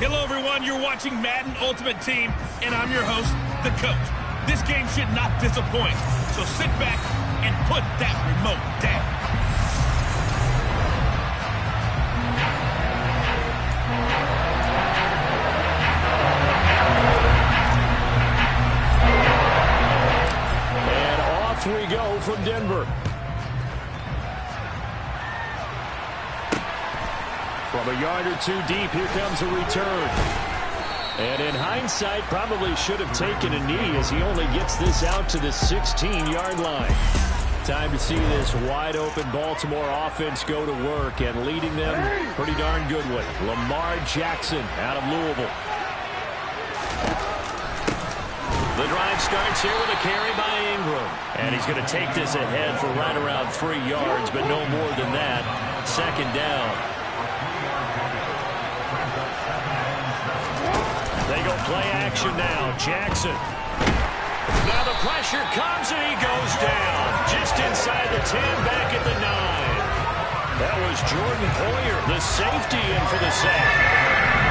Hello, everyone. You're watching Madden Ultimate Team, and I'm your host, the coach. This game should not disappoint, so sit back and put that remote down. And off we go from Denver. From a yard or two deep, here comes a return. And in hindsight, probably should have taken a knee as he only gets this out to the 16-yard line. Time to see this wide-open Baltimore offense go to work, and leading them pretty darn good with Lamar Jackson out of Louisville. The drive starts here with a carry by Ingram. And he's going to take this ahead for right around 3 yards, but no more than that. Second down. They go play action now. Jackson. Now the pressure comes and he goes down. Just inside the 10, back at the 9. That was Jordan Poyer, the safety, in for the sack.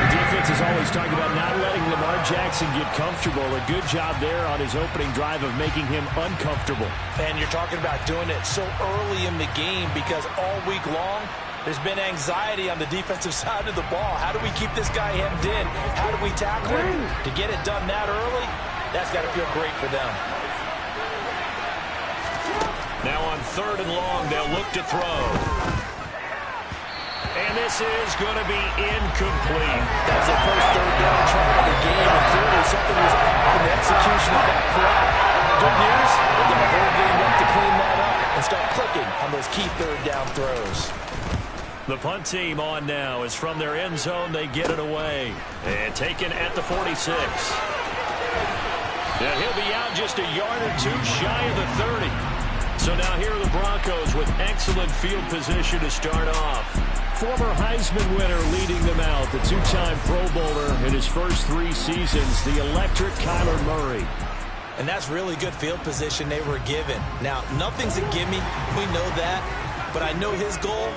The defense is always talking about not letting Lamar Jackson get comfortable. A good job there on his opening drive of making him uncomfortable. And you're talking about doing it so early in the game because all week long, there's been anxiety on the defensive side of the ball. How do we keep this guy hemmed in? How do we tackle him? To get it done that early, that's got to feel great for them. Now on 3rd and long, they'll look to throw. And this is going to be incomplete. That's the first 3rd down try of the game, and clearly something was off in the execution of that play. Good news, they've got a whole game left to clean that up and start clicking on those key 3rd down throws. The punt team on now is from their end zone. They get it away. And taken at the 46. And he'll be out just a yard or two shy of the 30. So now here are the Broncos with excellent field position to start off. Former Heisman winner leading them out. The 2-time Pro Bowler in his first 3 seasons. The electric Kyler Murray. And that's really good field position they were given. Now, nothing's a gimme. We know that. But I know his goal,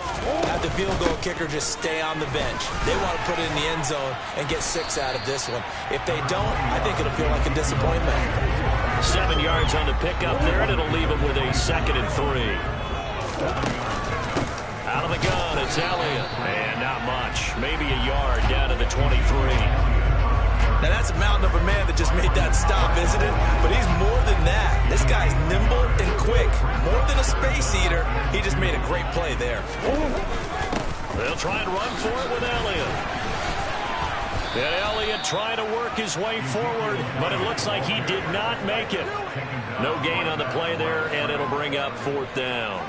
have the field goal kicker just stay on the bench. They want to put it in the end zone and get 6 out of this one. If they don't, I think it'll feel like a disappointment. 7 yards on the pickup there, and it'll leave him with a 2nd and 3. Out of the gun, it's Elliott. And not much. Maybe a yard down to the 23. Now, that's a mountain of a man that just made that stop, isn't it? But he's more than that. This guy's nimble and quick. More than a space eater. He just made a great play there. They'll try and run for it with Elliott. And Elliott trying to work his way forward, but it looks like he did not make it. No gain on the play there, and it'll bring up 4th down.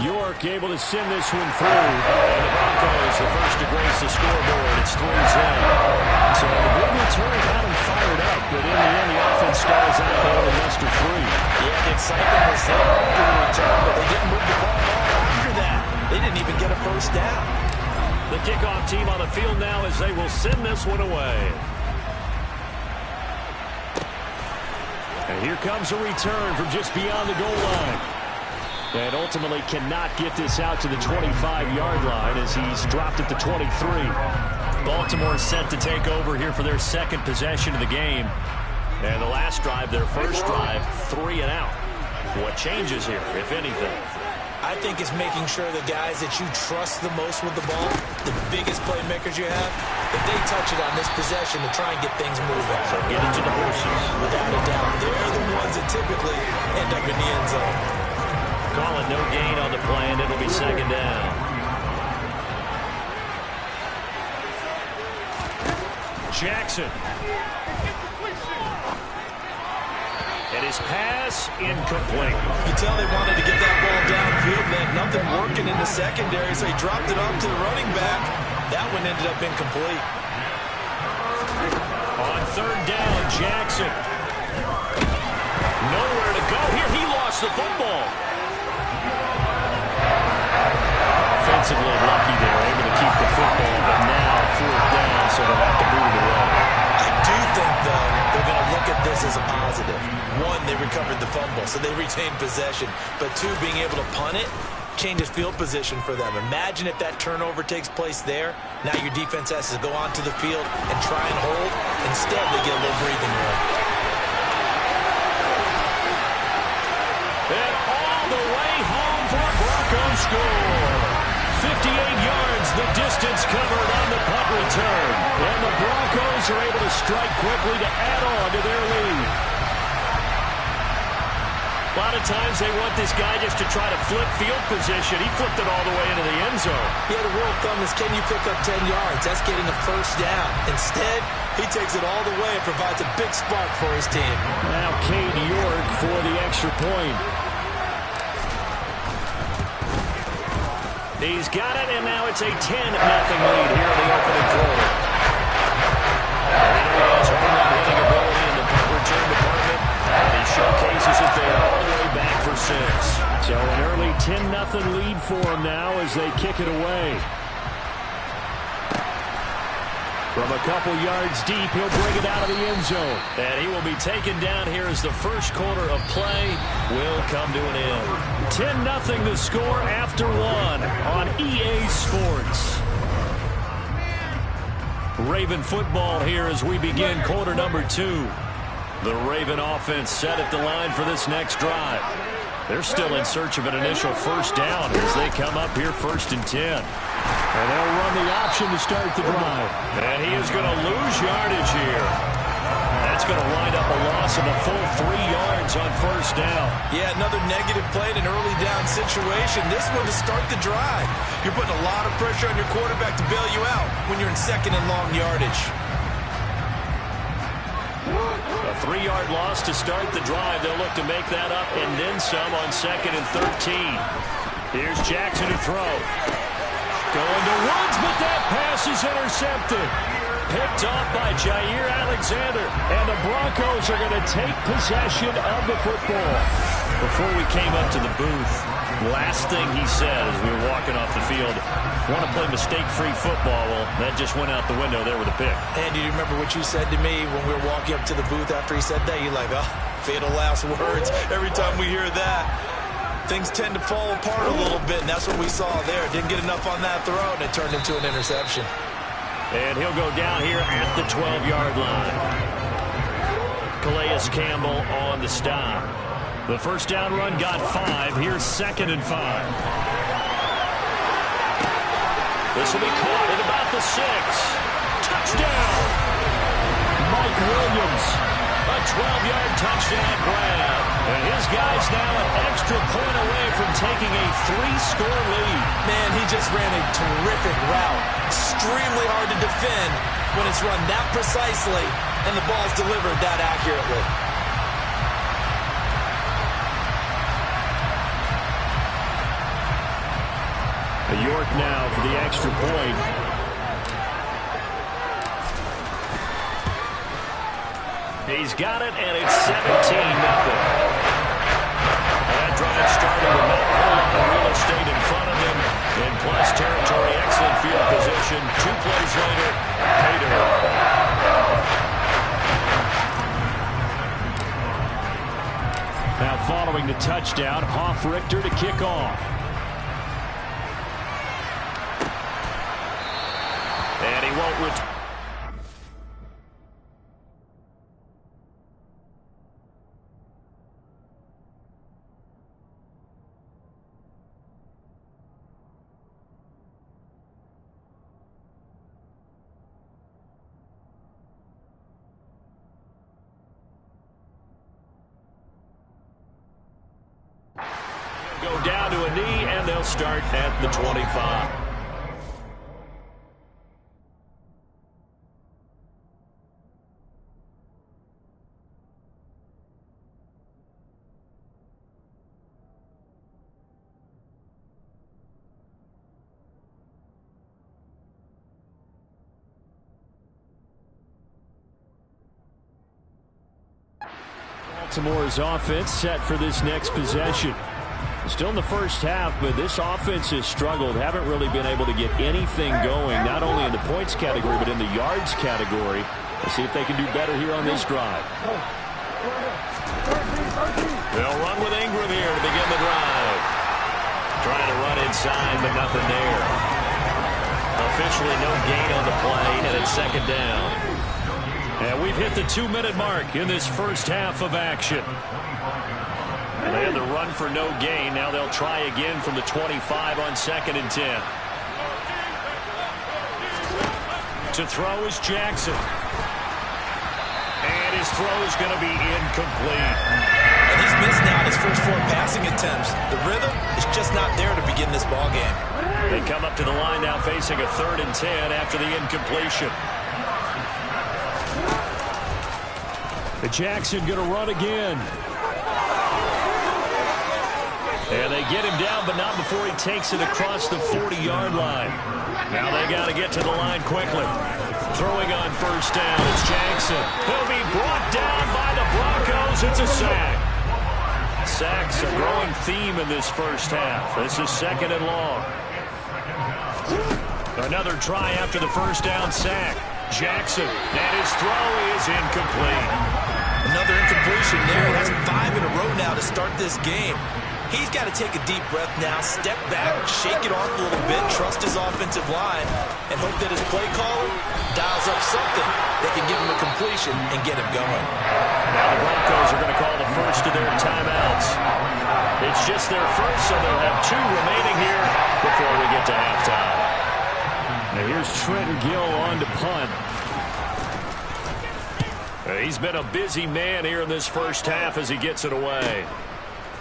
York able to send this one through. And the Broncos the first to grace the scoreboard. It's 3-10. So the big return got him fired up, but in the end the offense stalls out there in Lester 3. Yeah, the excitement was there after the return, but they didn't move the ball at all after that. They didn't even get a first down. The kickoff team on the field now as they will send this one away. And here comes a return from just beyond the goal line. And ultimately cannot get this out to the 25-yard line as he's dropped at the 23. Baltimore set to take over here for their 2nd possession of the game. And the last drive, their first drive, 3 and out. What changes here, if anything? I think it's making sure the guys that you trust the most with the ball, the biggest playmakers you have, if they touch it on this possession to try and get things moving. So get it to the horses. Without a doubt. They're the ones that typically end up in the end zone. Call it no gain on the play, and it'll be 2nd down. Jackson. And his pass incomplete. You tell they wanted to get that ball downfield, man. Nothing working in the secondary, so he dropped it off to the running back. That one ended up incomplete. On 3rd down, Jackson. Nowhere to go here. He lost the football. Offensively lucky there, able to keep the football, but now 4th down, so they'll have to boot it away. I do think, though, they're going to look at this as a positive. 1, they recovered the fumble, so they retained possession. But 2, being able to punt it, changes field position for them. Imagine if that turnover takes place there. Now your defense has to go onto the field and try and hold. Instead, they get a little breathing room. And all the way home for a Broncos score. 58 yards, the distance covered on the punt return. And the Broncos are able to strike quickly to add on to their lead. A lot of times they want this guy just to try to flip field position. He flipped it all the way into the end zone. Yeah, the rule of thumb is, can you pick up 10 yards? That's getting a first down. Instead, he takes it all the way and provides a big spark for his team. Now Cade York for the extra point. He's got it, and now it's a 10-0 lead here in the opening quarter. And there he is, home run hitting ability in the punt return department. And he showcases it there all the way back for 6. So an early 10-0 lead for him now as they kick it away. From a couple yards deep, he'll bring it out of the end zone. And he will be taken down here as the first quarter of play will come to an end. 10-0 the score after 1 on EA Sports. Raven football here as we begin quarter number 2. The Raven offense set at the line for this next drive. They're still in search of an initial first down as they come up here 1st and 10. And they'll run the option to start the drive. And he is going to lose yardage here. That's going to wind up a loss of a full 3 yards on first down. Yeah, another negative play in an early down situation. This one to start the drive. You're putting a lot of pressure on your quarterback to bail you out when you're in 2nd and long yardage. A 3-yard loss to start the drive. They'll look to make that up and then some on 2nd and 13. Here's Jackson to throw. Going to Woods, but that pass is intercepted. Picked off by Jair Alexander. And the Broncos are going to take possession of the football. Before we came up to the booth, last thing he said as we were walking off the field, want to play mistake-free football. Well, that just went out the window there with a pick. And do you remember what you said to me when we were walking up to the booth after he said that? You're like, oh, fatal last words. Every time we hear that, things tend to fall apart a little bit, and that's what we saw there. Didn't get enough on that throw, and it turned into an interception. And he'll go down here at the 12-yard line. Calais Campbell on the stop. The first down run got 5. Here's 2nd and 5. This will be caught at about the 6. Touchdown! Mike Williams. A 12-yard touchdown grab. And his guy's now an extra point away from taking a 3-score lead. Man, he just ran a terrific route. Extremely hard to defend when it's run that precisely and the ball's delivered that accurately. York now for the extra point. He's got it, and it's 17-0. That drive started with not a whole lot of real estate in front of him. In plus territory, excellent field position. 2 plays later, pay dirt. Now following the touchdown, Hoff-Richter to kick off. And he won't return. Go down to a knee, and they'll start at the 25. Baltimore's offense set for this next possession. Still in the first half, but this offense has struggled. Haven't really been able to get anything going, not only in the points category, but in the yards category. Let's see if they can do better here on this drive. They'll run with Ingram here to begin the drive. Trying to run inside, but nothing there. Officially no gain on the play, and it's second down. And we've hit the 2-minute mark in this first half of action. And they had the run for no gain. Now they'll try again from the 25 on 2nd and 10. To throw is Jackson. And his throw is going to be incomplete. And he's missed now his first 4 passing attempts. The rhythm is just not there to begin this ball game. They come up to the line now facing a 3rd and 10 after the incompletion. Jackson going to run again. And they get him down, but not before he takes it across the 40-yard line. Now they got to get to the line quickly. Throwing on first down, it's Jackson. He'll be brought down by the Broncos. It's a sack. Sacks a growing theme in this first half. This is 2nd and long. Another try after the first down sack. Jackson, and his throw is incomplete. Another incompletion there. He has 5 in a row now to start this game. He's got to take a deep breath now, step back, shake it off a little bit, trust his offensive line, and hope that his play caller dials up something that can give him a completion and get him going. Now the Broncos are going to call the first of their timeouts. It's just their first, so they'll have 2 remaining here before we get to halftime. Now here's Trenton Gill on to punt. He's been a busy man here in this first half as he gets it away.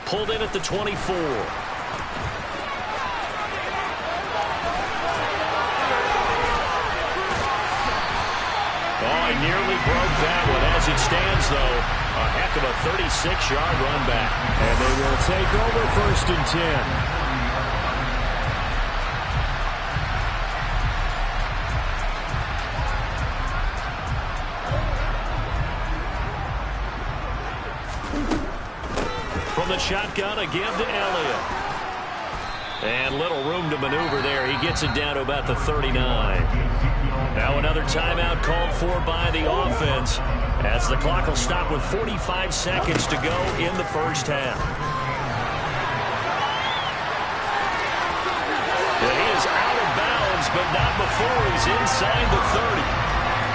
Pulled in at the 24. Oh, he nearly broke that one. As it stands, though, a heck of a 36-yard run back. And they will take over 1st and 10. The shotgun again to Elliott. And little room to maneuver there. He gets it down to about the 39. Now another timeout called for by the offense as the clock will stop with 45 seconds to go in the first half. And he is out of bounds, but not before he's inside the 30.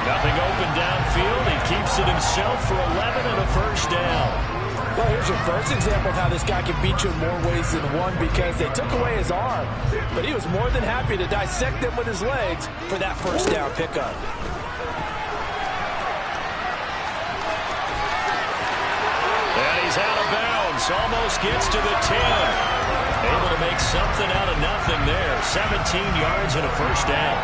Nothing open downfield. He keeps it himself for 11 and a first down. Well, here's your first example of how this guy can beat you in more ways than one because they took away his arm, but he was more than happy to dissect them with his legs for that first down pickup. And he's out of bounds, almost gets to the 10. Able to make something out of nothing there. 17 yards and a first down.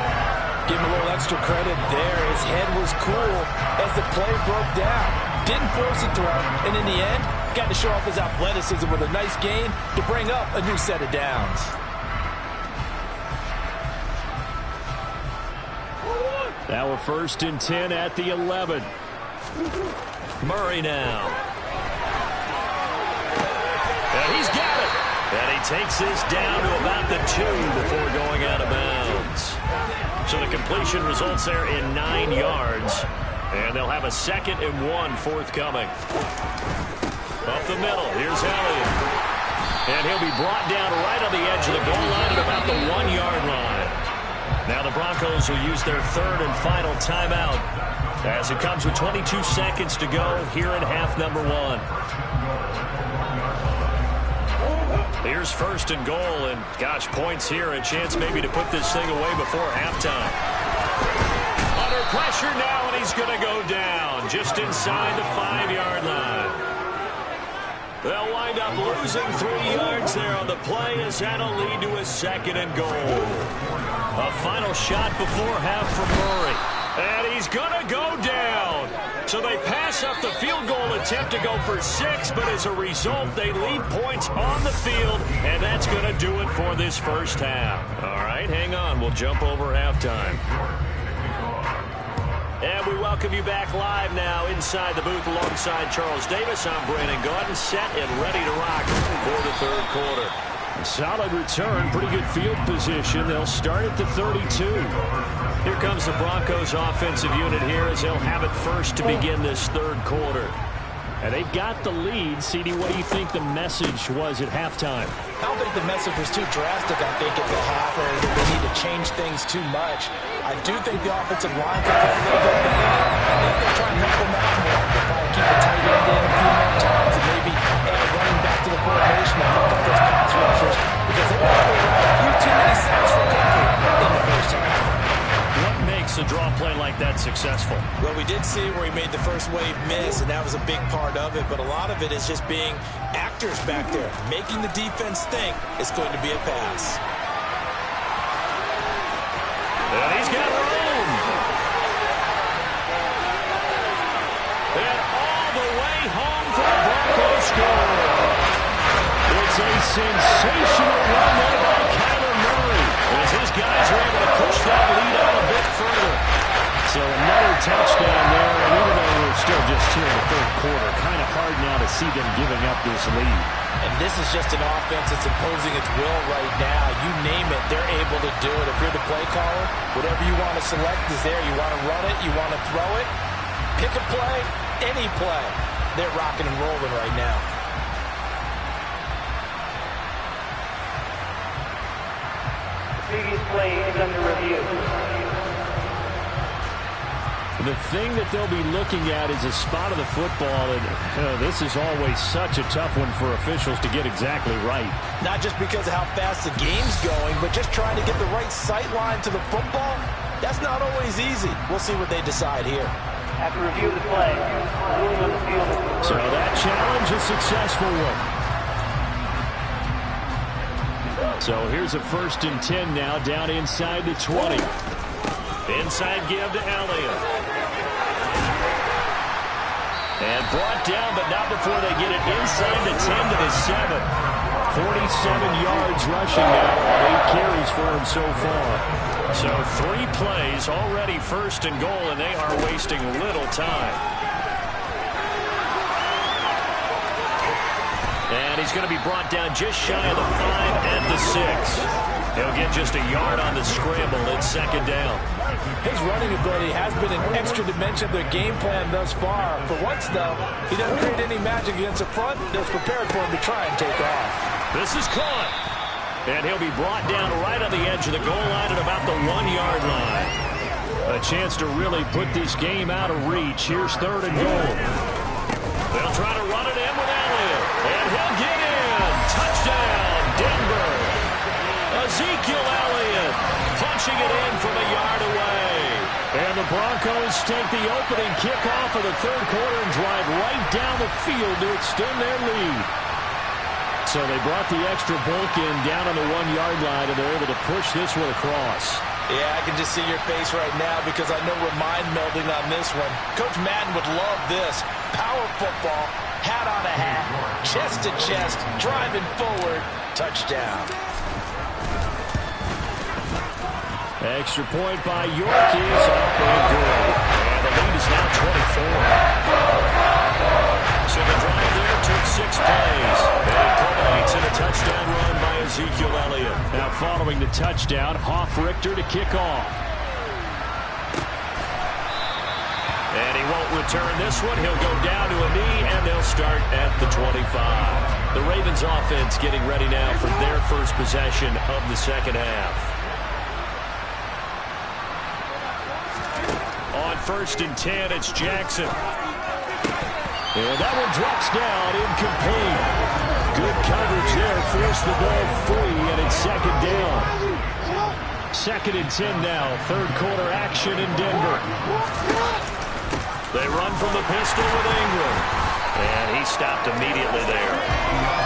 Give him a little extra credit there. His head was cool as the play broke down. Didn't force a throw, and in the end, got to show off his athleticism with a nice gain to bring up a new set of downs. Now we're 1st and 10 at the 11. Murray now. And he's got it. And he takes this down to about the 2 before going out of bounds. So the completion results there in 9 yards. And they'll have a 2nd and 1 forthcoming. Up the middle, here's Elliott. And he'll be brought down right on the edge of the goal line at about the 1-yard line. Now the Broncos will use their 3rd and final timeout as it comes with 22 seconds to go here in half number 1. Here's 1st and goal, and gosh, points here, a chance maybe to put this thing away before halftime. Under pressure now, and he's going to go down just inside the 5-yard line. They'll wind up losing 3 yards there on the play as that'll lead to a 2nd and goal. A final shot before half from Murray. And he's going to go down. So they pass up the field goal attempt to go for 6, but as a result, they leave points on the field, and that's going to do it for this first half. All right, hang on. We'll jump over halftime. And we welcome you back live now inside the booth alongside Charles Davis. I'm Brandon Gaudin, set and ready to rock for the 3rd quarter. Solid return, pretty good field position. They'll start at the 32. Here comes the Broncos offensive unit here as they'll have it first to begin this 3rd quarter. And they've got the lead. CD, what do you think the message was at halftime? I don't think the message was too drastic, I think, at the half, or that they need to change things too much. I do think the offensive line can play a little bit better. I think they'll try and help them out more. They'll probably keep the tight end in a few more times and maybe add running back to the formation and pick up those pass rushers because they probably had a few too many sacks for comfort in the first half. What makes a draw play like that successful? Well, we did see where he made the first wave miss, and that was a big part of it. But a lot of it is just being actors back there, making the defense think it's going to be a pass. And he's got room. And all the way home for the Broncos score. It's a sensational run there by Kyler Murray as his guys are able to push that lead out a bit further. So another touchdown there, and even though we're still just here in the third quarter, kind of hard now to see them giving up this lead. And this is just an offense that's imposing its will right now. You name it, they're able to do it. If you're the play caller, whatever you want to select is there. You want to run it, you want to throw it, pick a play, any play. They're rocking and rolling right now. The previous play is under review. The thing that they'll be looking at is a spot of the football, and this is always such a tough one for officials to get exactly right. Not just because of how fast the game's going, but just trying to get the right sight line to the football. That's not always easy. We'll see what they decide here. After review of the play, ruling on the field is reversed. So that challenge is a successful one. So here's a 1st and 10 now, down inside the 20. Inside give to Elliott. And brought down, but not before they get it inside the 10 to the 7. 47 yards rushing now. 8 carries for him so far. So 3 plays already 1st and goal, and they are wasting little time. And he's going to be brought down just shy of the 5 at the 6. He'll get just a yard on the scramble. It's 2nd down. His running ability has been an extra dimension of their game plan thus far. For once, though, he doesn't create any magic against the front that's prepared for him to try and take off. This is caught. And he'll be brought down right on the edge of the goal line at about the 1-yard line. A chance to really put this game out of reach. Here's 3rd and goal. They'll try to run it in with Elliott. And he'll get in. Touchdown, Denver. Ezekiel Elliott punching it in from a yard away. And the Broncos take the opening kickoff of the 3rd quarter and drive right down the field to extend their lead. So they brought the extra bulk in down on the 1-yard line, and they're able to push this one across. Yeah, I can just see your face right now because I know we're mind melding on this one. Coach Madden would love this. Power football, hat on a hat, chest to chest, driving forward, touchdown. Extra point by York is up and good. And the lead is now 24. So the drive there took 6 plays. And it culminates in a touchdown run by Ezekiel Elliott. Now following the touchdown, Hoff-Richter to kick off. And he won't return this one. He'll go down to a knee, and they'll start at the 25. The Ravens offense getting ready now for their first possession of the 2nd half. On 1st and 10, it's Jackson. And that one drops down, incomplete. Good coverage there, forced the ball free, and it's 2nd down. 2nd and 10 now, 3rd quarter action in Denver. They run from the pistol with Ingram. And he stopped immediately there.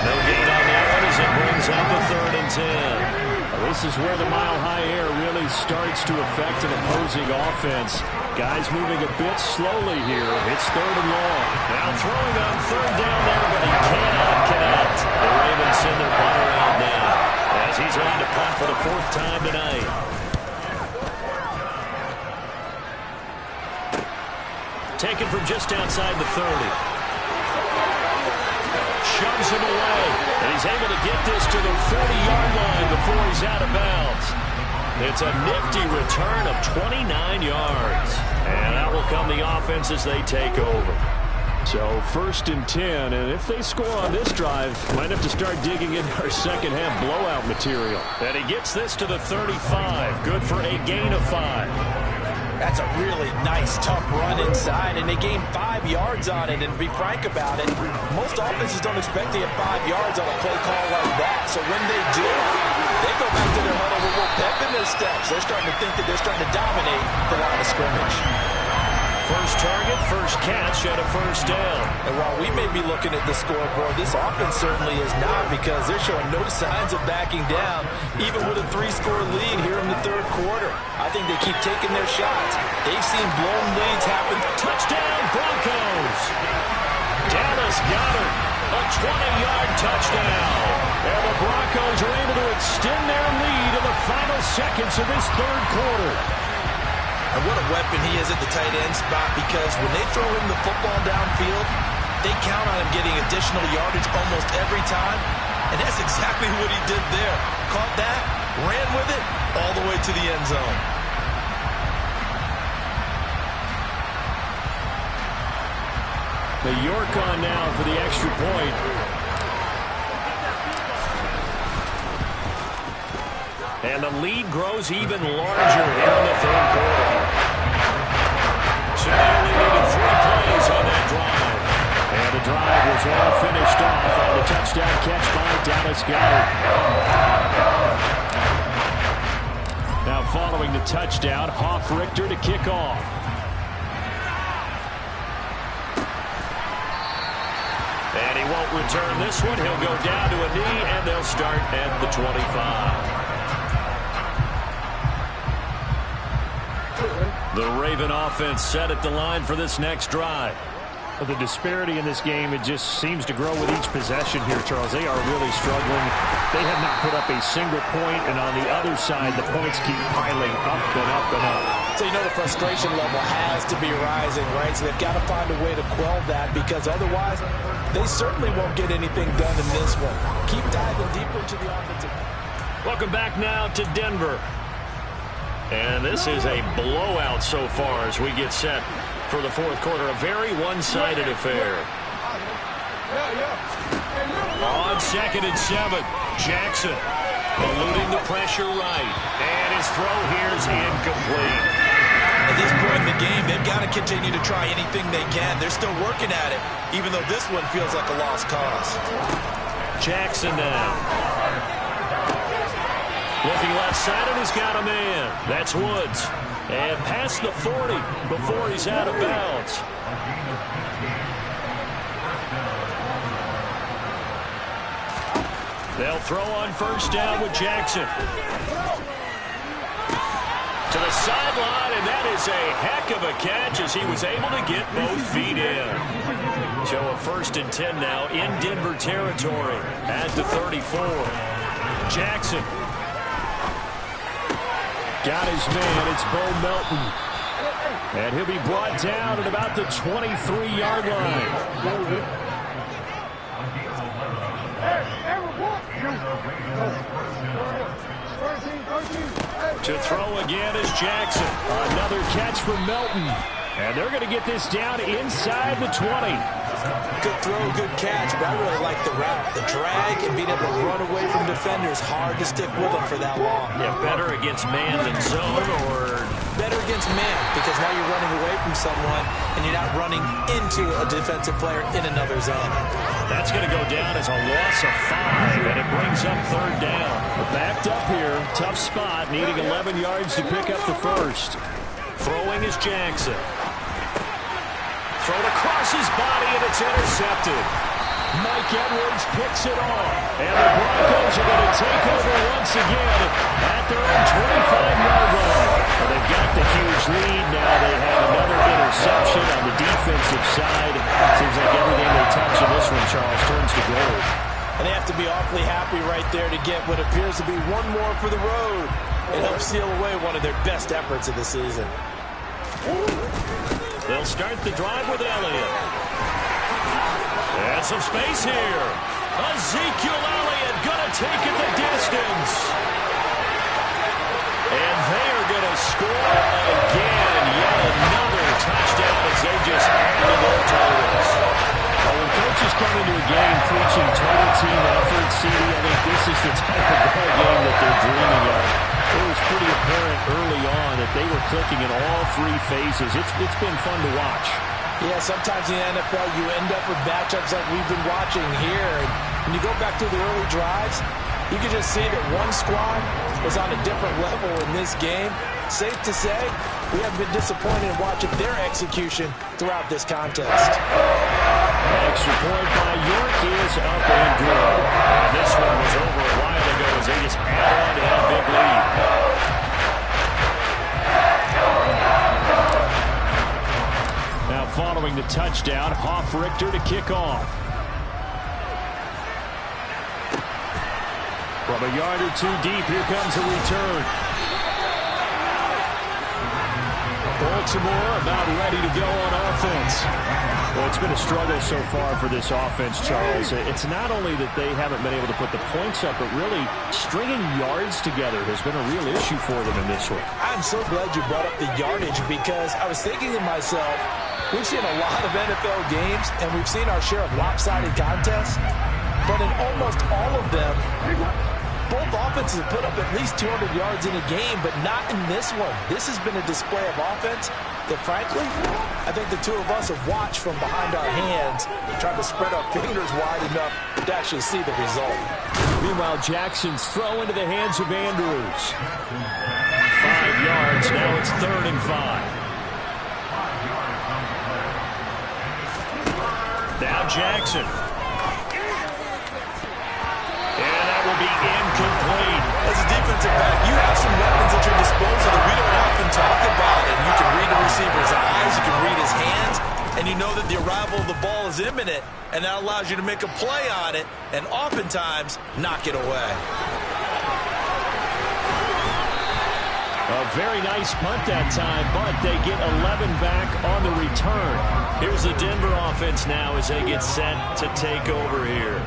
No gain on that one as it brings up the 3rd and 10. This is where the mile-high air really starts to affect an opposing offense. Guys moving a bit slowly here. It's 3rd and long. Now throwing on 3rd down there, but he cannot connect. The Ravens send their punter out now as he's on to punt for the 4th time tonight. Taken from just outside the 30. Shoves him away, and he's able to get this to the 40-yard line before he's out of bounds. It's a nifty return of 29 yards. And that will come the offense as they take over. So 1st and 10, and if they score on this drive, might have to start digging into our second half blowout material. And he gets this to the 35. Good for a gain of 5. That's a really nice, tough run inside, and they gained 5 yards on it. And to be frank about it, most offenses don't expect to get 5 yards on a play call like that. So when they do, they go back to their huddle with a little pep in their steps. They're starting to think that they're starting to dominate the line of scrimmage. First target, first catch, and a first down. And while we may be looking at the scoreboard, this offense certainly is not, because they're showing no signs of backing down, even with a 3-score lead here in the 3rd quarter. I think they keep taking their shots. They've seen blown leads happen. Touchdown, Broncos! Dallas Goedert, a 20-yard touchdown. And the Broncos are able to extend their lead in the final seconds of this 3rd quarter. And what a weapon he is at the tight end spot, because when they throw him the football downfield, they count on him getting additional yardage almost every time. And that's exactly what he did there. Caught that, ran with it, all the way to the end zone. The York on now for the extra point. And the lead grows even larger here in the 3rd quarter. So they only needed 3 plays on that drive. And the drive was all finished off on the touchdown catch by Dallas Goedert. Now following the touchdown, Hoff-Richter to kick off. And he won't return this one. He'll go down to a knee, and they'll start at the 25. The Raven offense set at the line for this next drive. Well, the disparity in this game, it just seems to grow with each possession here, Charles. They are really struggling. They have not put up a single point, and on the other side, the points keep piling up and up and up. So you know the frustration level has to be rising, right? So they've got to find a way to quell that, because otherwise they certainly won't get anything done in this one. Keep diving deeper into the offensive. Welcome back now to Denver. And this is a blowout so far as we get set for the 4th quarter. A very one-sided affair. On 2nd and 7, Jackson eluding the pressure right. And his throw here is incomplete. At this point in the game, they've got to continue to try anything they can. They're still working at it, even though this one feels like a lost cause. Jackson now. Looking left side, and he's got a man. That's Woods. And past the 40 before he's out of bounds. They'll throw on 1st down with Jackson. To the sideline, and that is a heck of a catch as he was able to get both feet in. So a 1st and 10 now in Denver territory at the 34. Jackson. Got his man. It's Bo Melton. And he'll be brought down at about the 23-yard line. To throw again is Jackson. Another catch from Melton. And they're going to get this down inside the 20. Good throw, good catch, but I really like the route. The drag and being able to run away from defenders, hard to stick with them for that long. Yeah, better against man than zone, or better against man, because now you're running away from someone and you're not running into a defensive player in another zone. That's going to go down as a loss of 5, and it brings up 3rd down. Backed up here, tough spot, needing 11 yards to pick up the 1st. Throwing is Jackson. Thrown across his body, and it's intercepted. Mike Edwards picks it off. And the Broncos are going to take over once again at their own 25-yard line. Well, they've got the huge lead now. They have another interception on the defensive side. Seems like everything they touch in this one, Charles, turns to gold. And they have to be awfully happy right there to get what appears to be one more for the road. It helps seal away one of their best efforts of the season. They'll start the drive with Elliott. And some space here. Ezekiel Elliott going to take it the distance. And they are going to score again. Yet another touchdown as they just add to their totals. Well, when coaches come into a game preaching total team effort, CD, I think this is the type of ball game that they're dreaming of. It was pretty apparent early on that they were clicking in all three phases. It's been fun to watch. Yeah, sometimes in the NFL you end up with matchups like we've been watching here. And when you go back to the early drives, you can just see that one squad was on a different level in this game. Safe to say, we haven't been disappointed in watching their execution throughout this contest. Extra point by York is up and good. And this one was over a while ago as they just add on to have a big lead. Now following the touchdown, Hoff-Richter to kick off. From a yard or two deep, here comes a return. Baltimore about ready to go on offense. Well, it's been a struggle so far for this offense, Charles. It's not only that they haven't been able to put the points up, but really stringing yards together has been a real issue for them in this one. I'm so glad you brought up the yardage because I was thinking to myself, we've seen a lot of NFL games and we've seen our share of lopsided contests, but in almost all of them, both offenses have put up at least 200 yards in a game, but not in this one. This has been a display of offense that, frankly, I think the two of us have watched from behind our hands, trying to spread our fingers wide enough to actually see the result. Meanwhile, Jackson's throw into the hands of Andrews. 5 yards, now it's 3rd and 5. Now Jackson. Will be incomplete. As a defensive back, you have some weapons at your disposal that we don't often talk about. And you can read the receiver's eyes, you can read his hands, and you know that the arrival of the ball is imminent, and that allows you to make a play on it and oftentimes knock it away. A very nice punt that time, but they get 11 back on the return. Here's the Denver offense now as they get set to take over here.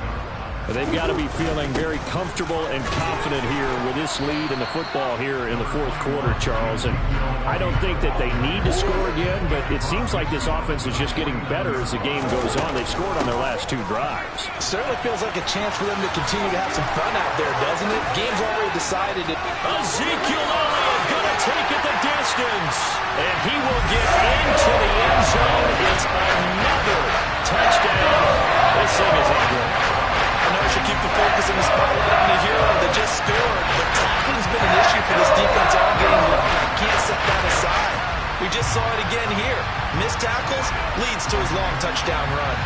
They've got to be feeling very comfortable and confident here with this lead in the football here in the 4th quarter, Charles. And I don't think that they need to score again, but it seems like this offense is just getting better as the game goes on. They've scored on their last 2 drives. Certainly feels like a chance for them to continue to have some fun out there, doesn't it? Game's already decided. Ezekiel Elliott going to take it the distance. And he will get into the end zone. It's another touchdown. This thing is ugly. I know we should keep the focus and the spotlight on the hero that just scored, but tackling's been an issue for this defense all game long. I can't set that aside. We just saw it again here. Missed tackles leads to his long touchdown run.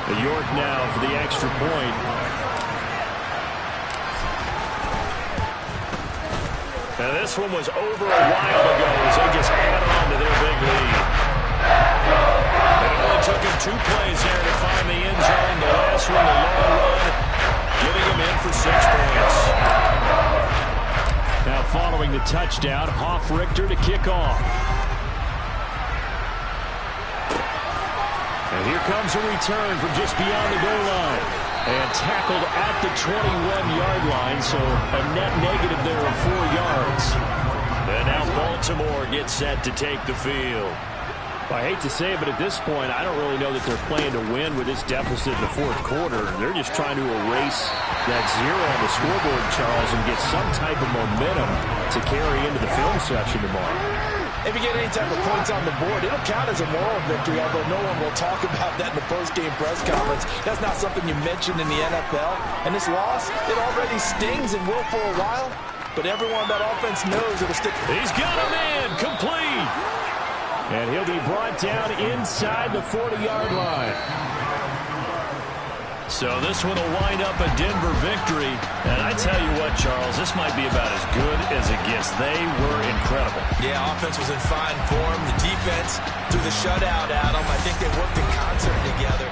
The York now for the extra point. Now this one was over a while ago as they just add on to their big lead. It only took him 2 plays there to find the end zone. The last one, the long run, getting him in for 6 points. Now following the touchdown, Hoff-Richter to kick off. And here comes a return from just beyond the goal line. And tackled at the 21-yard line, so a net negative there of 4 yards. And now Baltimore gets set to take the field. Well, I hate to say it, but at this point, I don't really know that they're playing to win with this deficit in the 4th quarter. They're just trying to erase that 0 on the scoreboard, Charles, and get some type of momentum to carry into the film session tomorrow. If you get any type of points on the board, it'll count as a moral victory, although no one will talk about that in the post-game press conference. That's not something you mentioned in the NFL. And this loss, it already stings and will for a while, but everyone on that offense knows it'll stick. He's got him in, complete. And he'll be brought down inside the 40-yard line. So this one will wind up a Denver victory. And I tell you what, Charles, this might be about as good as it gets. They were incredible. Yeah, offense was in fine form. The defense threw the shutout at them. I think they worked in concert together.